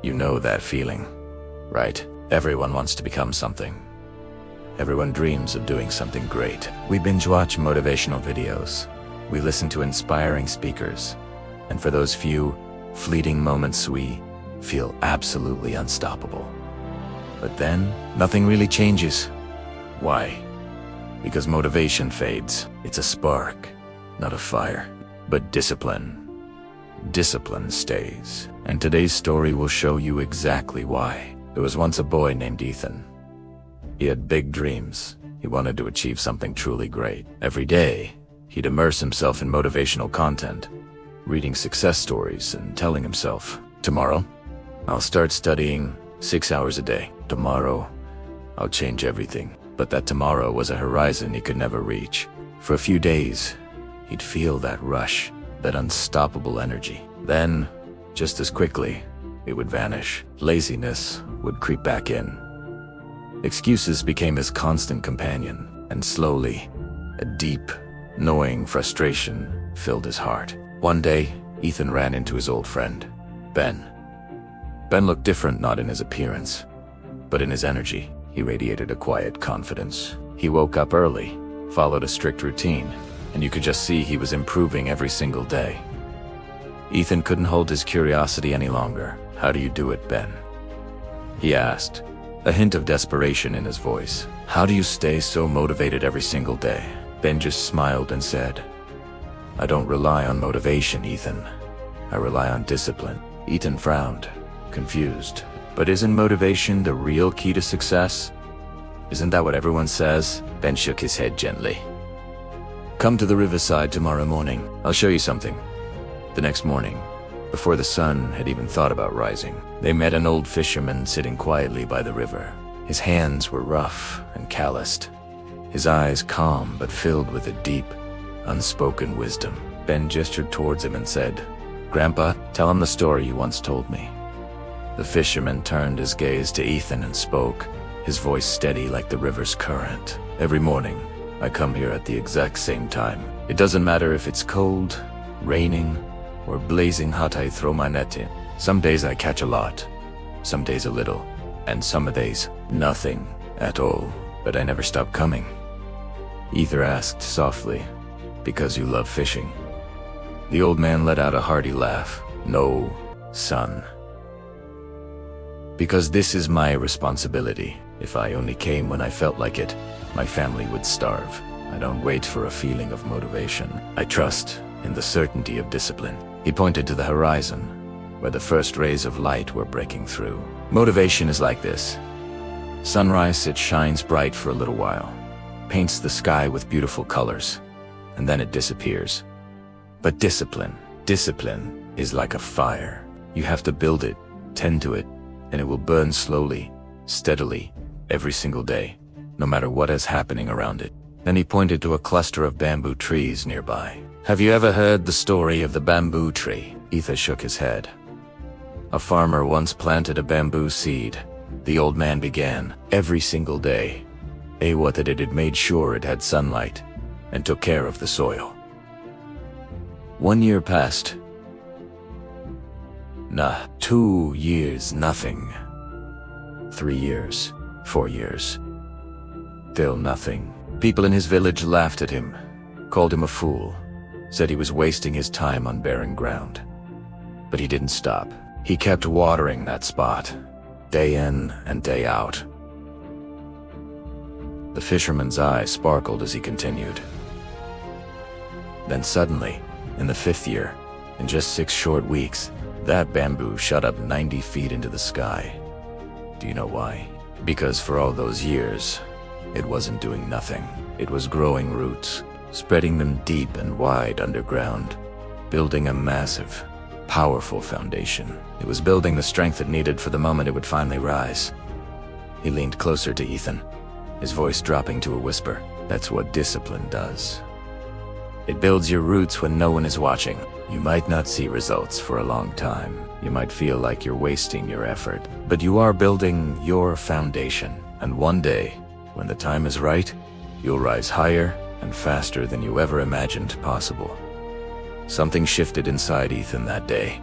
You know that feeling, right? Everyone wants to become something. Everyone dreams of doing something great. We binge watch motivational videos. We listen to inspiring speakers. And for those few fleeting moments, we feel absolutely unstoppable. But then, nothing really changes. Why? Because motivation fades. It's a spark, not a fire. But discipline stays. And today's story will show you exactly why. There was once a boy named Ethan. He had big dreams. He wanted to achieve something truly great. Every day, he'd immerse himself in motivational content, reading success stories and telling himself, tomorrow, I'll start studying 6 hours a day. Tomorrow, I'll change everything. But that tomorrow was a horizon he could never reach. For a few days, he'd feel that rush, that unstoppable energy. Then, just as quickly, it would vanish. Laziness would creep back in. Excuses became his constant companion, and slowly, a deep, gnawing frustration filled his heart. One day, Ethan ran into his old friend, Ben. Ben looked different not in his appearance, but in his energy. He radiated a quiet confidence. He woke up early, followed a strict routine, and you could just see he was improving every single day. Ethan couldn't hold his curiosity any longer. How do you do it, Ben? He asked, a hint of desperation in his voice. How do you stay so motivated every single day? Ben just smiled and said, I don't rely on motivation, Ethan. I rely on discipline. Ethan frowned, confused. But isn't motivation the real key to success? Isn't that what everyone says? Ben shook his head gently. Come to the riverside tomorrow morning. I'll show you something. The next morning, before the sun had even thought about rising, they met an old fisherman sitting quietly by the river. His hands were rough and calloused, his eyes calm but filled with a deep, unspoken wisdom. Ben gestured towards him and said, Grandpa, tell him the story you once told me. The fisherman turned his gaze to Ethan and spoke, his voice steady like the river's current. Every morning, I come here at the exact same time. It doesn't matter if it's cold, raining, or blazing hot, I throw my net in. Some days I catch a lot, some days a little, and some days nothing at all. But I never stop coming. Ethan asked softly, because you love fishing? The old man let out a hearty laugh. No, son. Because this is my responsibility. If I only came when I felt like it, my family would starve. I don't wait for a feeling of motivation. I trust in the certainty of discipline. He pointed to the horizon, where the first rays of light were breaking through. Motivation is like this. Sunrise, it shines bright for a little while, paints the sky with beautiful colors, and then it disappears. But discipline is like a fire. You have to build it, tend to it, and it will burn slowly, steadily, every single day, no matter what is happening around it. Then he pointed to a cluster of bamboo trees nearby. Have you ever heard the story of the bamboo tree? Ethan shook his head. A farmer once planted a bamboo seed. The old man began, every single day. He watered it, it made sure it had sunlight, and took care of the soil. 1 year passed. 2 years, nothing. 3 years, 4 years. Still nothing. People in his village laughed at him, called him a fool, said he was wasting his time on barren ground. But he didn't stop. He kept watering that spot, day in and day out. The fisherman's eyes sparkled as he continued. Then suddenly, in the 5th year, in just 6 short weeks, that bamboo shot up 90 feet into the sky. Do you know why? Because for all those years, it wasn't doing nothing. It was growing roots, spreading them deep and wide underground, building a massive, powerful foundation. It was building the strength it needed for the moment it would finally rise. He leaned closer to Ethan, his voice dropping to a whisper. That's what discipline does. It builds your roots when no one is watching. You might not see results for a long time. You might feel like you're wasting your effort, but you are building your foundation. And one day, when the time is right, you'll rise higher and faster than you ever imagined possible. Something shifted inside Ethan that day.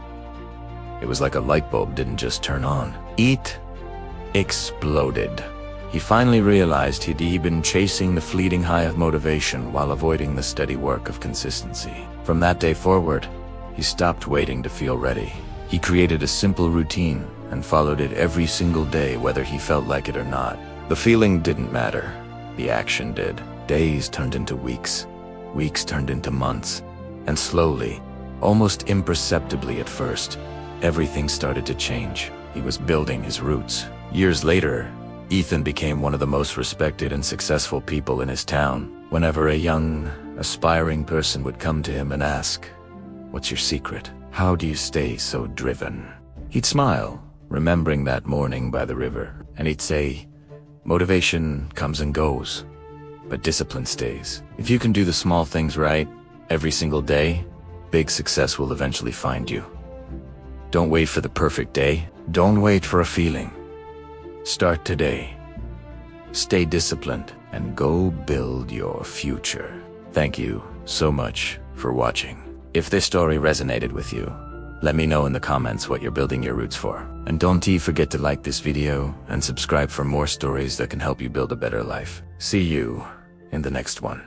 It was like a light bulb didn't just turn on. It exploded. He finally realized he'd been chasing the fleeting high of motivation while avoiding the steady work of consistency. From that day forward, he stopped waiting to feel ready. He created a simple routine and followed it every single day, whether he felt like it or not. The feeling didn't matter. The action did. Days turned into weeks. Weeks turned into months. And slowly, almost imperceptibly at first, everything started to change. He was building his roots. Years later, Ethan became one of the most respected and successful people in his town. Whenever a young, aspiring person would come to him and ask, "What's your secret? How do you stay so driven?" He'd smile, remembering that morning by the river, and he'd say, "Motivation comes and goes, but discipline stays. If you can do the small things right, every single day, big success will eventually find you. Don't wait for the perfect day. Don't wait for a feeling. Start today. Stay disciplined and go build your future." Thank you so much for watching. If this story resonated with you, let me know in the comments what you're building your roots for. And don't forget to like this video and subscribe for more stories that can help you build a better life. See you in the next one.